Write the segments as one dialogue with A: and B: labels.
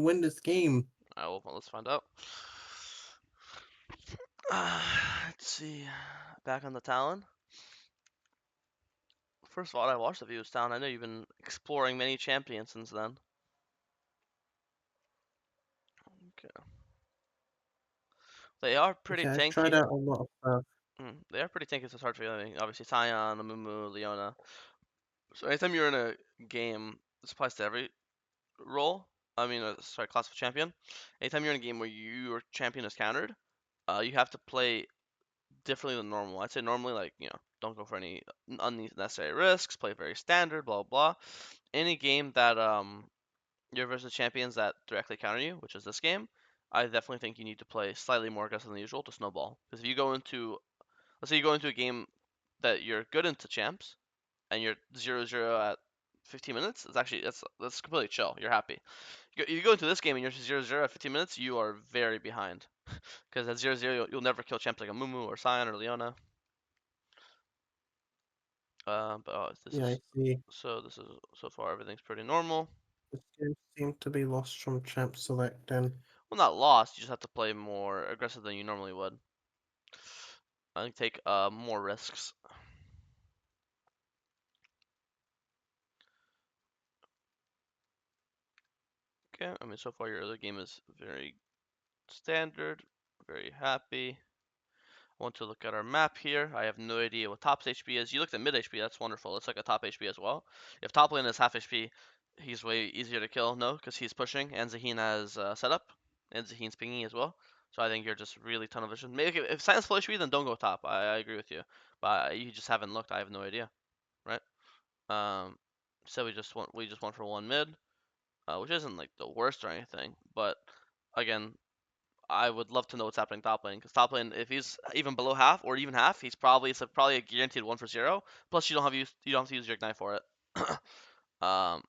A: you win this game.
B: Well, let's find out. Let's see. Back on the Talon. First of all, I watched the Views Talon. I know you've been exploring many champions since then. Okay. They are pretty
A: Okay, I've tried
B: tanky.
A: out a lot of stuff.
B: They are pretty tanky, so it's hard for you. I mean, obviously, Talon, Amumu, Leona. So anytime you're in a game, this applies to every role. I mean, sorry, class of champion. Anytime you're in a game where your champion is countered, you have to play differently than normal. I'd say normally, like, don't go for any unnecessary risks. Play very standard, blah blah. Any game that you're versus champions that directly counter you, which is this game, I definitely think you need to play slightly more aggressive than usual to snowball. Because if you go into, let's say you go into a game that you're good into champs, and you're 0-0 at 15 minutes, it's actually that's completely chill. You're happy. You go into this game and you're 0-0 at 15 minutes, you are very behind. Because at 0-0, you'll never kill champs like a Mumu or Sion or Leona. But this
A: Yeah, I
B: is
A: see.
B: this is so far everything's pretty normal.
A: This game seemed to be lost from champ select then.
B: Well, not lost. You just have to play more aggressive than you normally would. I think take more risks. Okay, I mean so far your early game is very standard, very happy. I want to look at our map here. I have no idea what top HP is. You looked at mid HP, that's wonderful. It's like a top HP as well. If top lane is half HP, he's way easier to kill, no? Because he's pushing, and Zaheen has setup, and Zaheen's pinging as well. So I think you're just really tunnel vision. Maybe if Silence full HP, then don't go top. I agree with you. But you just haven't looked. I have no idea, right? Um, so we just went for one mid, which isn't like the worst or anything. But again, I would love to know what's happening top lane because top lane, if he's even below half or even half, it's probably a guaranteed 1 for 0. Plus, you don't have to use your ignite for it. um,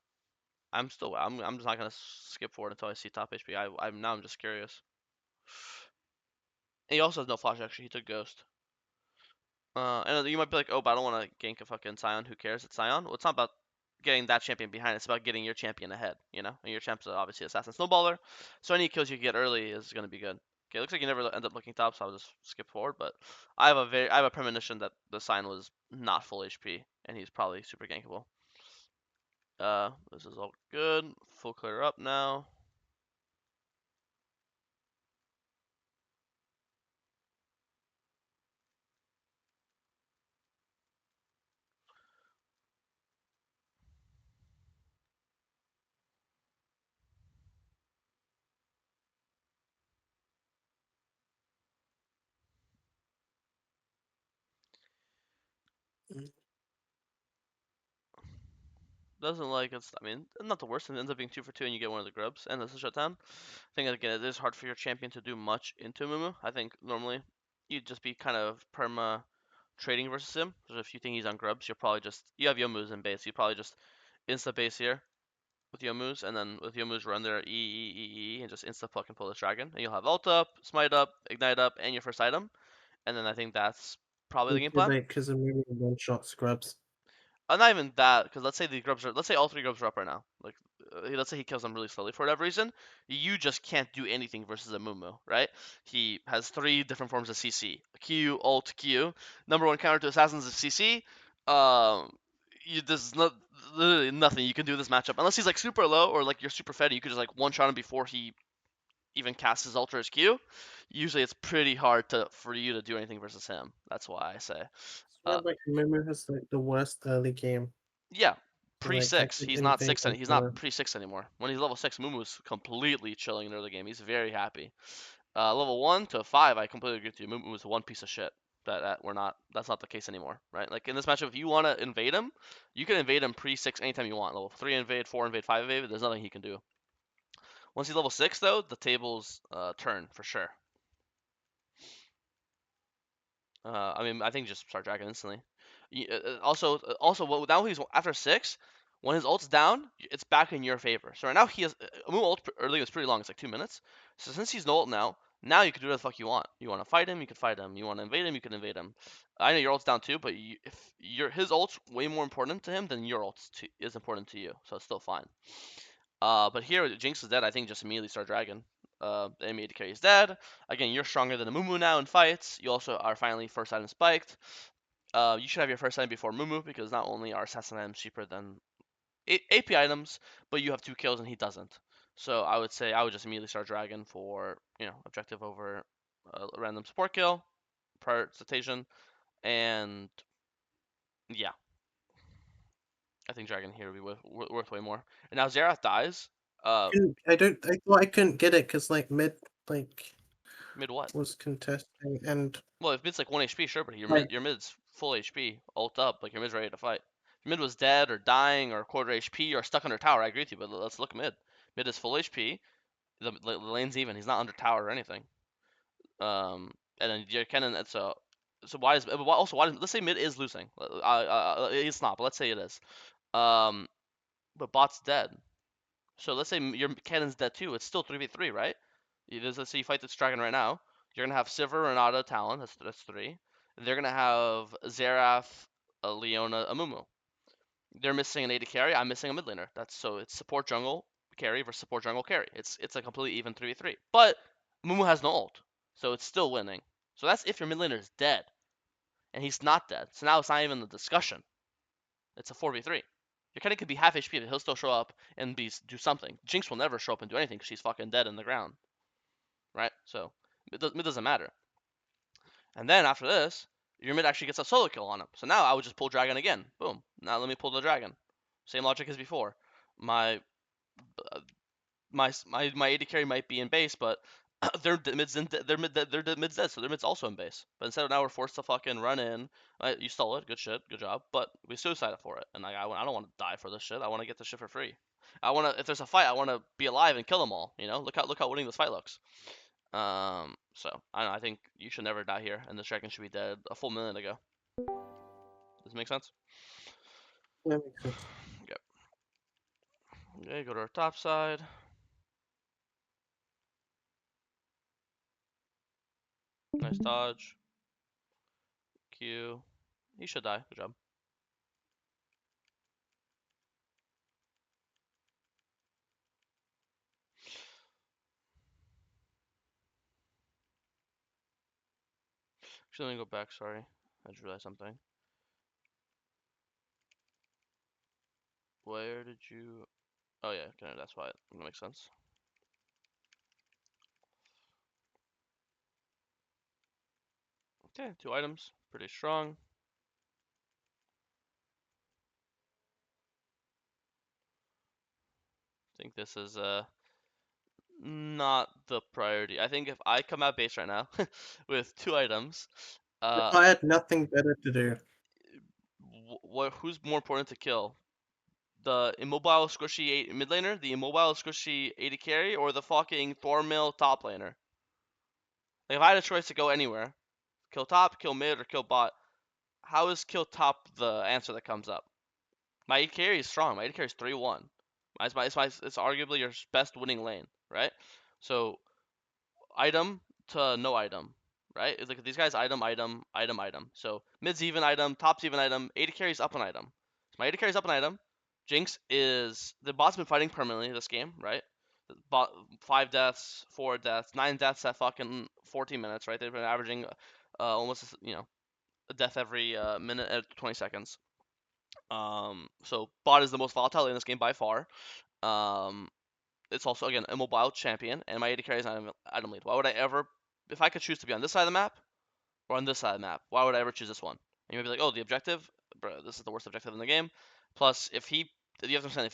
B: I'm just not gonna skip forward until I see top HP. I'm just curious. And he also has no flash actually. He took ghost. And you might be like, oh, but I don't want to gank a fucking Sion. Who cares? It's Sion. Well, it's not about getting that champion behind. It's about getting your champion ahead. And your champ's obviously assassin snowballer. So any kills you get early is gonna be good. Okay, looks like you never end up looking top, so I'll just skip forward. But I have a premonition that the Sion was not full HP, and he's probably super gankable. This is all good. Full clear up now.
A: Mm.
B: Doesn't like it's. I mean, not the worst. It ends up being 2 for 2, and you get one of the grubs, and this is shutdown. I think again, it is hard for your champion to do much into Mumu. I think normally you'd just be kind of perma trading versus him. So if you think he's on grubs, you have Yomu's in base. You probably just insta base here with Yomu's, and then with Yomu's run there and just insta pluck and pull this dragon, and you'll have ult up, smite up, ignite up, and your first item. And then I think that's probably the game
A: Because
B: plan.
A: like, because I'm really one-shot scrubs.
B: Not even that, because let's say all three grubs are up right now. Like, let's say he kills them really slowly for whatever reason. You just can't do anything versus a Mumu, right? He has 3 different forms of CC: Q, ult, Q. Number one counter to assassins is CC. There's literally nothing you can do this matchup unless he's like super low or like you're super fed. You could just like one shot him before he even casts his ult or his Q. Usually, it's pretty hard for you to do anything versus him. That's why I say.
A: Swear,
B: Uh,
A: like Amumu has like the worst early game.
B: Yeah,
A: So
B: pre
A: like I
B: six.
A: could
B: He's not
A: invade
B: six.
A: on
B: He's not
A: the
B: pre six anymore. When he's level 6, Mumu's completely chilling in the early game. He's very happy. Level 1 to 5, I completely agree with you. Mumu's one piece of shit. That we're not. That's not the case anymore, right? Like in this matchup, if you want to invade him, you can invade him pre 6 anytime you want. Level 3 invade, 4 invade, 5 invade. There's nothing he can do. Once he's level 6, though, the tables turn for sure. I mean, I think just start dragon instantly. Also, now he's after 6. When his ult's down, it's back in your favor. So right now he has Amu ult early was pretty long. It's like 2 minutes. So since he's no ult now you can do whatever the fuck you want. You want to fight him, you can fight him. You want to invade him, you can invade him. I know your ult's down too, but if his ult's way more important to him than your ult is important to you, so it's still fine. But here, Jinx is dead. I think just immediately start Dragon. The enemy AD carry is dead. Again, you're stronger than Amumu now in fights. You also are finally first item spiked. You should have your first item before Mumu because not only are assassin items cheaper than AP items, but you have 2 kills and he doesn't. So I would say I would just immediately start Dragon for objective over a random support kill, prioritization, and yeah, I think Dragon here would be worth way more. And now Xerath dies. Uh,
A: I don't. I thought I couldn't get it because like mid like
B: mid what?
A: was contesting and
B: Well, if mid's like 1 HP, sure, but
A: like
B: your mid's full HP, ult up, like your mid's ready to fight. If mid was dead or dying or quarter HP or stuck under tower, I agree with you, but let's look mid. Mid is full HP. The lane's even. He's not under tower or anything. And then your Kennen. So why is also why? Let's say mid is losing. It's not, but let's say it is. Um, but bot's dead. So let's say your Kennen's dead too. It's still 3v3, right? Let's say you fight this dragon right now. You're gonna have Sivir, Renata, Talon. That's 3. They're gonna have Xerath, Leona, Amumu. They're missing an AD carry. I'm missing a mid laner. It's support jungle carry versus support jungle carry. It's a completely even 3v3. But Amumu has no ult, so it's still winning. So that's if your mid laner is dead, and he's not dead. So now it's not even the discussion. It's a 4v3. Your Kenny could be half HP, but he'll still show up and do something. Jinx will never show up and do anything because she's fucking dead in the ground, right? So it doesn't matter. And then after this, your mid actually gets a solo kill on him. So now I would just pull dragon again. Boom. Now let me pull the dragon. Same logic as before. My my AD carry might be in base, but their mid's dead, so their mid's also in base. But instead of now we're forced to fucking run in. You stole it, good shit, good job. But we suicided for it, and I don't want to die for this shit. I want to get this shit for free. If there's a fight, I want to be alive and kill them all. Look how winning this fight looks. So I don't know, I think you should never die here, and this dragon should be dead a full minute ago. Does it make sense?
A: that makes sense.
B: Okay. Okay, go to our top side. Nice dodge. Q. He should die. Good job. Actually, let me go back. Sorry, I just realized something. Where did you? Oh yeah, okay, that's why that makes sense. Okay, 2 items, pretty strong. I think this is not the priority. I think if I come out base right now with 2 items,
A: If
B: uh,
A: I had nothing better to do.
B: who's more important to kill? The immobile squishy mid laner, the immobile squishy AD carry, or the fucking Thornmill top laner? Like if I had a choice to go anywhere, kill top, kill mid, or kill bot, how is kill top the answer that comes up? My AD carry is strong. My AD carry is 3-1. It's arguably your best winning lane, right? So item to no item, right? It's like these guys item, item, item, item. So mid's even item, top's even item, AD carry's up an item. So my AD carry's up an item. Jinx is the bot's been fighting permanently this game, right? The bot 5 deaths, 4 deaths, 9 deaths at fucking 14 minutes, right? They've been averaging almost a death every minute at 20 seconds. So bot is the most volatile in this game by far. Um, it's also again a mobile champion, and my AD carry is item lead. Why would I ever, if I could choose to be on this side of the map or on this side of the map, why would I ever choose this one? And you'd be like, oh, the objective, bro, this is the worst objective in the game. Plus, you have to understand,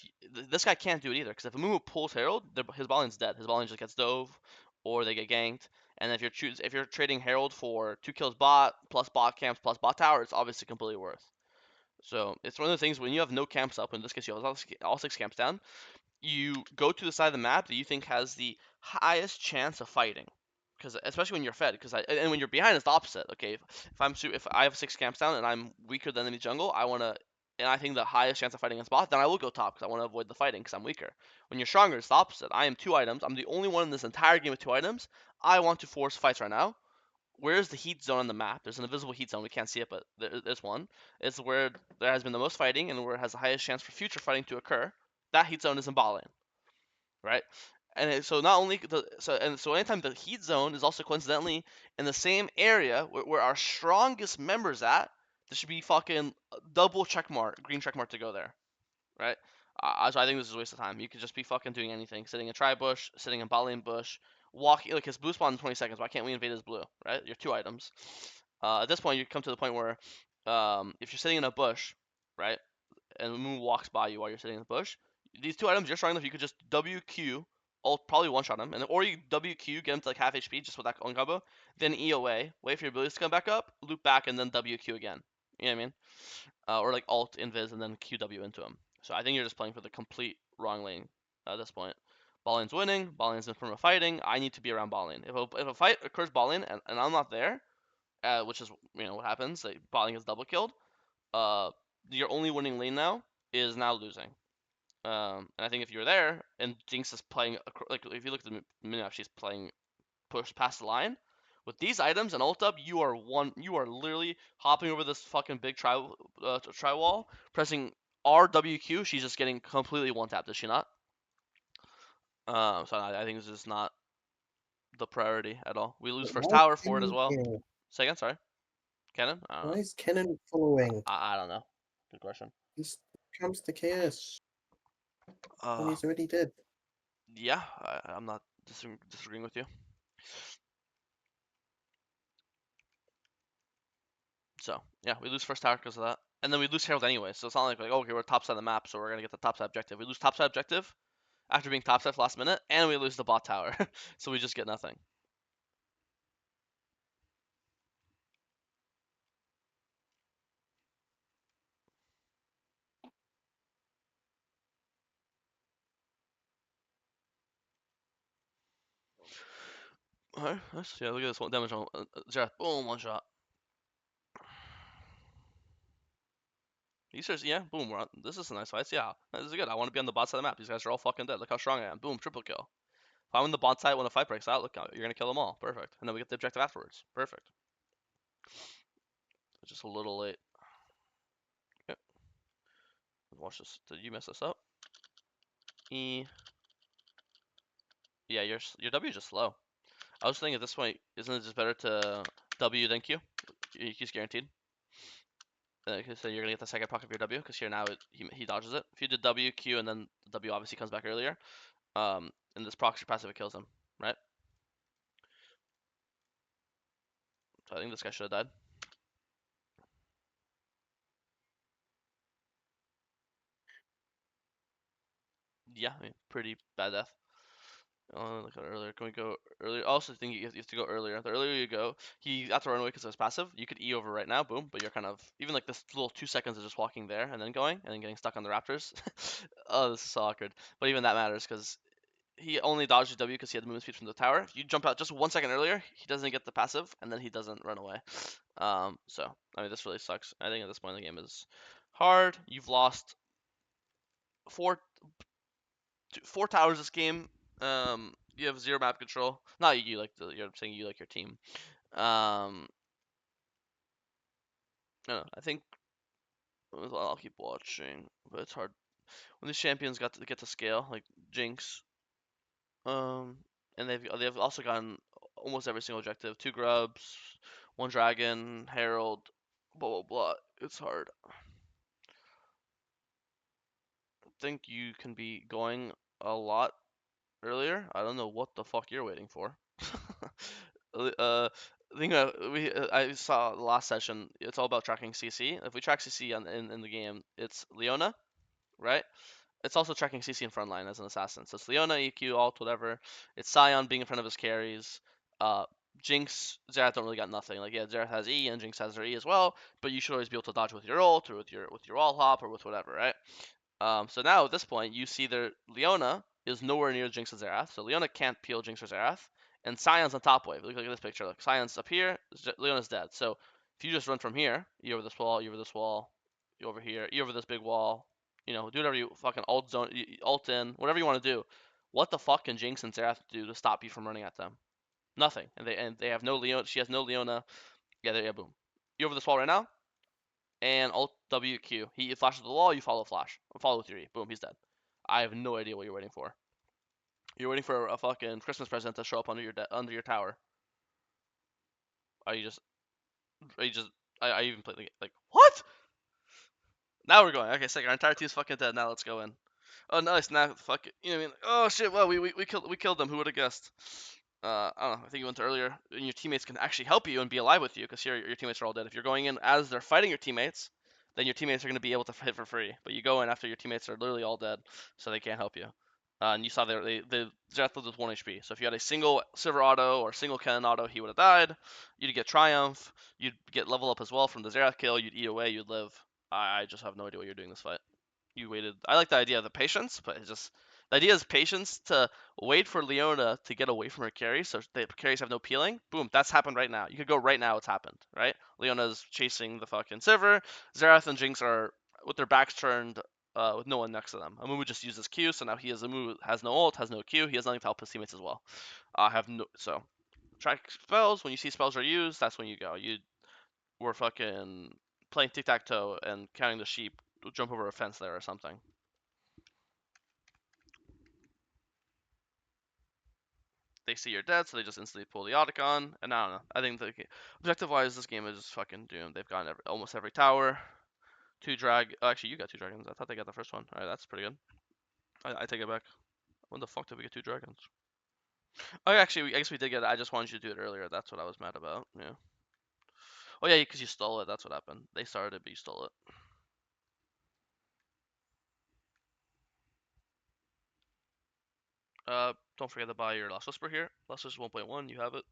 B: this guy can't do it either, because if Amumu pulls Herald, his bot lane's dead. His bot lane just gets dove, or they get ganked. And if you're trading Herald for 2 kills bot plus bot camps plus bot tower, it's obviously completely worth. So it's one of the things when you have no camps up, in this case you have all 6 camps down, you go to the side of the map that you think has the highest chance of fighting. Because especially when you're fed, and when you're behind, it's the opposite. Okay, if I have 6 camps down and I'm weaker than enemy jungle, and I think the highest chance of fighting is bot, then I will go top because I want to avoid the fighting because I'm weaker. When you're stronger, it's the opposite. I am 2 items. I'm the only one in this entire game with 2 items. I want to force fights right now. Where's the heat zone on the map? There's an invisible heat zone. We can't see it, but there's one. It's where there has been the most fighting and where it has the highest chance for future fighting to occur. That heat zone is in bot lane. right? So not only so anytime the heat zone is also coincidentally in the same area where our strongest member's at, there should be fucking double check mark, green check mark to go there, right? So I think this is a waste of time. You could just be fucking doing anything, sitting in tri bush, sitting in bot lane bush, walking like his blue spawn in 20 seconds. Why can't we invade his blue? Right? Your two items. At this point, you come to the point where if you're sitting in a bush, right, and the moon walks by you while you're sitting in the bush, these two items you're strong enough you could just WQ, probably one shot him, or you WQ get him to like half HP just with that one combo, then E away, wait for your abilities to come back up, loop back, and then WQ again. You know what I mean? Or like alt invis and then QW into him. So I think you're just playing for the complete wrong lane at this point. Ball lane's winning. Ball lane's in front of fighting. I need to be around ball lane. If a fight occurs ball lane and I'm not there, which is what happens, like ball lane gets double killed. Uh, your only winning lane now is now losing. And I think if you're there and Jinx is playing, like if you look at the minimap, she's playing push past the line. With these items and ult up, you are literally hopping over this fucking big tri wall, pressing RWQ. She's just getting completely one tapped, is she not? So I think this is not the priority at all. We lose first
A: Why is
B: tower for it as
A: Kennen
B: well.
A: here?
B: Say again, sorry. Cannon? I don't
A: Why
B: know.
A: is Kennen following?
B: I don't know. Good question.
A: He comes to KS when
B: Uh,
A: he's already dead.
B: yeah, I'm not disagreeing with you. So yeah, we lose first tower because of that, and then we lose Herald anyway. So it's not like okay, we're top side of the map, so we're gonna get the top side objective. We lose top side objective after being top side last minute, and we lose the bot tower, so we just get nothing. Alright, nice. Yeah, look at this one damage on Jareth. Boom, one shot. He says, yeah, boom. This is a nice fight. Yeah, this is good. I want to be on the bot side of the map. These guys are all fucking dead. Look how strong I am. Boom, triple kill. If I'm on the bot side when the fight breaks out, look, you're gonna kill them all. Perfect. And then we get the objective afterwards. Perfect. Just a little late. Okay. Watch this. Did you mess this up? E. Yeah, your W is just slow. I was thinking at this point, isn't it just better to W than Q? Q's guaranteed. So you're gonna get the second proc of your W because here now he dodges it. If you did W, Q, and then the W obviously comes back earlier, and this procs your passive, it kills him, right? So I think this guy should have died. Yeah, I mean, pretty bad death. Look at earlier. Can we go earlier? I also think you have to go earlier. The earlier you go, he have to run away because of his passive. You could E over right now, boom. But you're kind of even like this little 2 seconds of just walking there and then going and then getting stuck on the Raptors. Oh, this is so awkward. But even that matters because he only dodged his W because he had the movement speed from the tower. If you jump out just 1 second earlier, he doesn't get the passive and then he doesn't run away. So I mean, this really sucks. I think at this point in the game is hard. You've lost four four towers this game. You have zero map control. Not you, like you're saying you like your team. I don't know. I think I'll keep watching, but it's hard when these champions got to get to scale, like Jinx. And they've also gotten almost every single objective: two grubs, one dragon, herald, blah blah blah. It's hard. I think you can be going a lot earlier. I don't know what the fuck you're waiting for. I think I saw the last session. It's all about tracking CC. If we track CC in the game, it's Leona, right? It's also tracking CC in frontline as an assassin. So it's Leona, EQ, alt, whatever. It's Sion being in front of his carries. Uh, Jinx, Xerath don't really got nothing. Like yeah, Xerath has E and Jinx has her E as well, but you should always be able to dodge with your ult or with your wall hop or with whatever, right? So now at this point, you see that Leona is nowhere near Jinx and Xerath, so Leona can't peel Jinx or Xerath, and Sion's on top wave. Look at this picture. Look, Sion's up here, Leona's dead. So if you just run from here, you over this wall, you over this wall, you over here, you over this big wall, do whatever you fucking alt zone, alt in, whatever you want to do. What the fuck can Jinx and Xerath do to stop you from running at them? Nothing. And they have no Leona. She has no Leona. Yeah, boom. You over this wall right now? And Alt WQ. He flashes the wall, you follow flash. Follow with your E. Boom, he's dead. I have no idea what you're waiting for. You're waiting for a fucking Christmas present to show up under your tower. Are you just? Are you just? I even played the game. Like what? Now we're going. Okay, sick. Our entire team's fucking dead. Now let's go in. Oh, nice. Now, fuck it. You know what I mean? Like, oh shit. Well, we killed them. Who would have guessed? I don't know. I think you went earlier, and your teammates can actually help you and be alive with you because here your teammates are all dead. If you're going in as they're fighting your teammates, then your teammates are going to be able to hit for free. But you go in after your teammates are literally all dead, so they can't help you. And you saw the Zerath lived with 1 HP. So if you had a single Silver auto or single Cannon auto, he would have died. You'd get Triumph. You'd get level up as well from the Zerath kill. You'd eat away. You'd live. I just have no idea what you're doing this fight. You waited. I like the idea of the patience, but it's just the idea is patience to wait for Leona to get away from her carry, so the carries have no peeling. Boom, that's happened right now. You could go right now. It's happened, right? Leona's chasing the fucking Sivir. Xerath and Jinx are with their backs turned, with no one next to them. Amumu just uses Q, so now Amumu has no ult, has no Q. He has nothing to help his teammates as well. I have no so track spells. When you see spells are used, that's when you go. You were fucking playing tic tac toe and counting the sheep. Jump over a fence there or something. They see you're dead, so they just instantly pull the Otacon. And I don't know. I think objective-wise, this game is just fucking doomed. They've gotten almost every tower. Oh, actually, you got 2 dragons. I thought they got the first one. All right, that's pretty good. I take it back. When the fuck did we get 2 dragons? Oh, actually, I guess we did get it. I just wanted you to do it earlier. That's what I was mad about. Yeah. Oh yeah, because you stole it. That's what happened. They started it, but you stole it. Don't forget to buy your Last Whisper here. Last Whisper 1.1. You have it.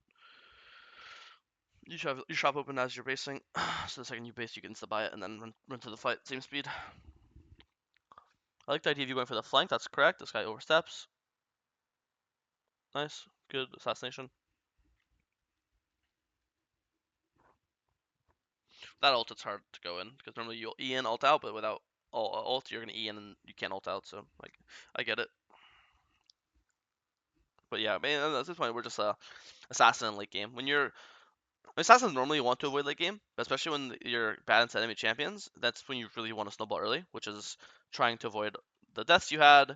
B: You should have your shop open as you're basing. So the second you base, you can insta buy it and then run to the fight same speed. I like the idea of you going for the flank. That's correct. This guy oversteps. Nice. Good assassination. That ult, it's hard to go in because normally you'll E in, ult out, but without ult, you're gonna E in and you can't ult out. So like, I get it. But yeah, man, at this point we're just assassin in late game. Assassins normally want to avoid late game, especially when you're bad against enemy champions. That's when you really want to snowball early, which is trying to avoid the deaths you had,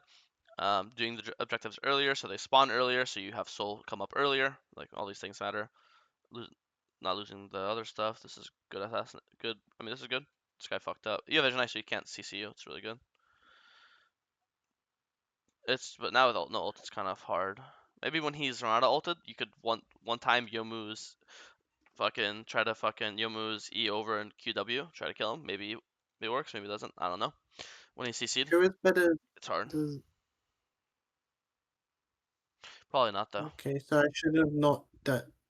B: doing the objectives earlier so they spawn earlier, so you have soul come up earlier. Like all these things matter. Not losing the other stuff. This is good assassin. Good. I mean, this is good. This guy fucked up. You have Vision Eye, so you can't CC you. It's really good. But now with ult, no ult, it's kind of hard. Maybe when he's Renata ulted, you could one time Yomu's fucking try to fucking Yomu's E over and QW, try to kill him. Maybe it works, maybe it doesn't. I don't know. When he's CC'd,
A: Who is better?
B: it's hard.
A: Does...
B: Probably not though.
A: Okay, so I should have not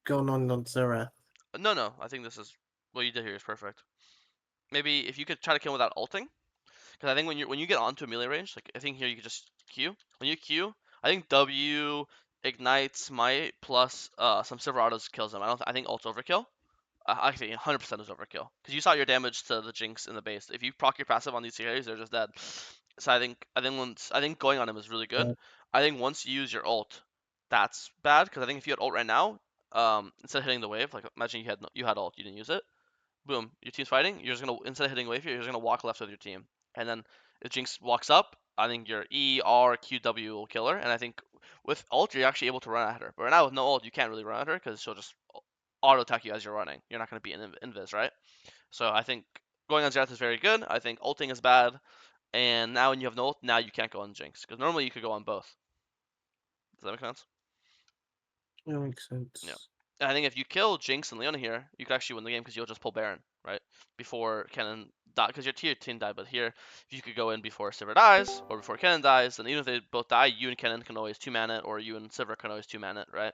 A: gone on Zerath.
B: No. I think this is what you did here is perfect. Maybe if you could try to kill him without ulting, because I think when you get onto a melee range, like I think here you could just Q. When you Q, I think W ignites might plus some silver autos kills him. I think ult's overkill. Actually, 100% is overkill because you saw your damage to the Jinx in the base. If you proc your passive on these carries, they're just dead. So I think going on him is really good. I think once you use your ult, that's bad because I think if you had ult right now, instead of hitting the wave, like imagine you had ult, you didn't use it. Boom, your team's fighting. You're just gonna instead of hitting wave here, you're just gonna walk left with your team, and then if Jinx walks up, I think your E R Q W will kill her, and I think with ult you're actually able to run at her. But right now with no ult, you can't really run at her because she'll just auto attack you as you're running. You're not gonna be in invis, right? So I think going on Xerath is very good. I think ulting is bad, and now when you have no ult, now you can't go on Jinx because normally you could go on both. Does that make sense?
A: That makes
B: Yeah.
A: sense.
B: And I think if you kill Jinx and Leona here, you could actually win the game because you'll just pull Baron, right? Before Kennen die, because your tier 10 died. But here, if you could go in before Sivir dies or before Kennen dies, then even if they both die, you and Kennen can always 2-man it, or you and Sivir can always 2-man it, right?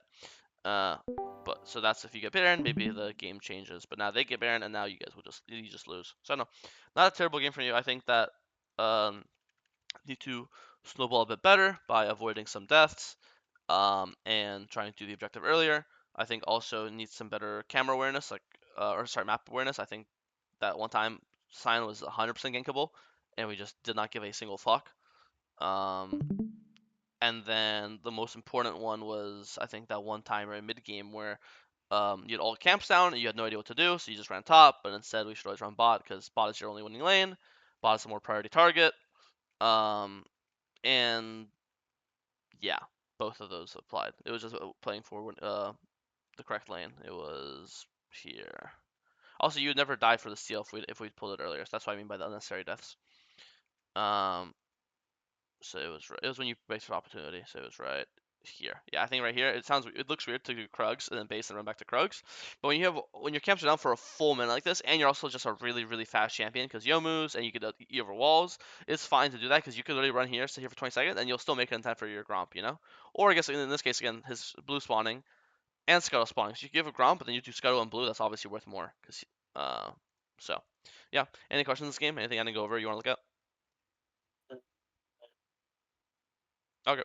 B: Uh, but so that's if you get Baron, maybe the game changes. But now they get Baron, and now you just lose. So I don't know, not a terrible game for you. I think that um, need to snowball a bit better by avoiding some deaths, and trying to do the objective earlier. I think also needs some better camera awareness, or sorry, map awareness. I think that one time Sign was 100% gankable, and we just did not give a single fuck. Um, and then the most important one was I think that one time in mid game where you had all camps down and you had no idea what to do, so you just ran top. But instead, we should always run bot because bot is your only winning lane. Bot is a more priority target. And yeah, both of those applied. It was just playing for the correct lane. It was here. Also, you would never die for the steal if we pulled it earlier. So that's what I mean by the unnecessary deaths. Um, so it was when you base for opportunity. So it was right here. Yeah, I think right here. It looks weird to do Krugs and then base and run back to Krugs. But when your camps are down for a full minute like this, and you're also just a really fast champion because Yo moves and you over walls, it's fine to do that because you could literally run here, stay here for 20 seconds, and you'll still make it in time for your Gromp, you know? Or I guess in this case again, his blue spawning and Scuttle spawning. So you give a Gromp, but then you do Scuttle and blue. That's obviously worth more. Uh, so, yeah. Any questions in this game? Anything I didn't go over you want to look at? Okay.